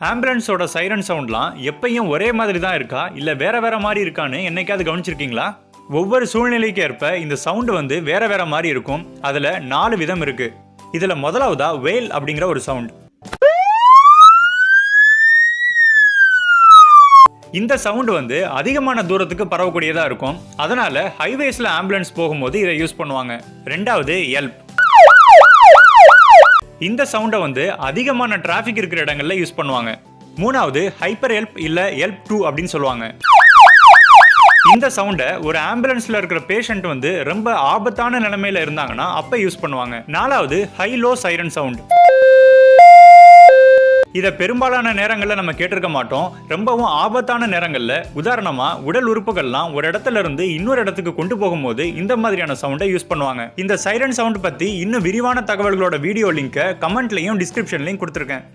ஆம்புலன்ஸோட siren சவுண்ட்லாம் எப்பயும் ஒரே மாதிரி தான் இருக்கா இல்லை வேற வேற மாதிரி இருக்கான்னு என்னைக்காவது கவனிச்சிருக்கீங்களா? ஒவ்வொரு சூழ்நிலைக்கு ஏற்ப இந்த சவுண்டு வேற வேற மாதிரி இருக்கும். அதில் 4 விதம் இருக்கு. இதில் முதலாவதா வேல் அப்படிங்கிற ஒரு சவுண்ட். இந்த சவுண்டு அதிகமான தூரத்துக்கு பரவக்கூடியதா இருக்கும். அதனால ஹைவேஸ்ல ஆம்புலன்ஸ் போகும்போது இதை யூஸ் பண்ணுவாங்க. ரெண்டாவது எல்ப். இந்த சவுண்டை அதிகமான டிராஃபிக் இருக்கிற இடங்கள்ல யூஸ் பண்ணுவாங்க. மூணாவது ஹைப்பர் எல்ப் இல்ல எல்ப் 2 அப்படின்னு சொல்லுவாங்க. இந்த சவுண்டை ஒரு ஆம்புலன்ஸ்ல இருக்கிற பேஷண்ட் ரொம்ப ஆபத்தான நிலைமையில இருந்தாங்கன்னா அப்ப யூஸ் பண்ணுவாங்க. நாலாவது ஹை லோ சைரன் சவுண்ட். இதை பெரும்பாலான நேரங்களில் நம்ம கேட்டிருக்க மாட்டோம். ரொம்பவும் ஆபத்தான நேரங்களில், உதாரணமா உடல் உறுப்புகள்லாம் ஒரு இடத்துல இருந்து இன்னொரு இடத்துக்கு கொண்டு போகும்போது இந்த மாதிரியான சவுண்டை யூஸ் பண்ணுவாங்க. இந்த சைரன் சவுண்ட் பத்தி இன்னும் விரிவான தகவல்களோட வீடியோ லிங்கை கமெண்ட்லையும் டிஸ்கிரிப்ஷன்லையும் கொடுத்துருக்கேன்.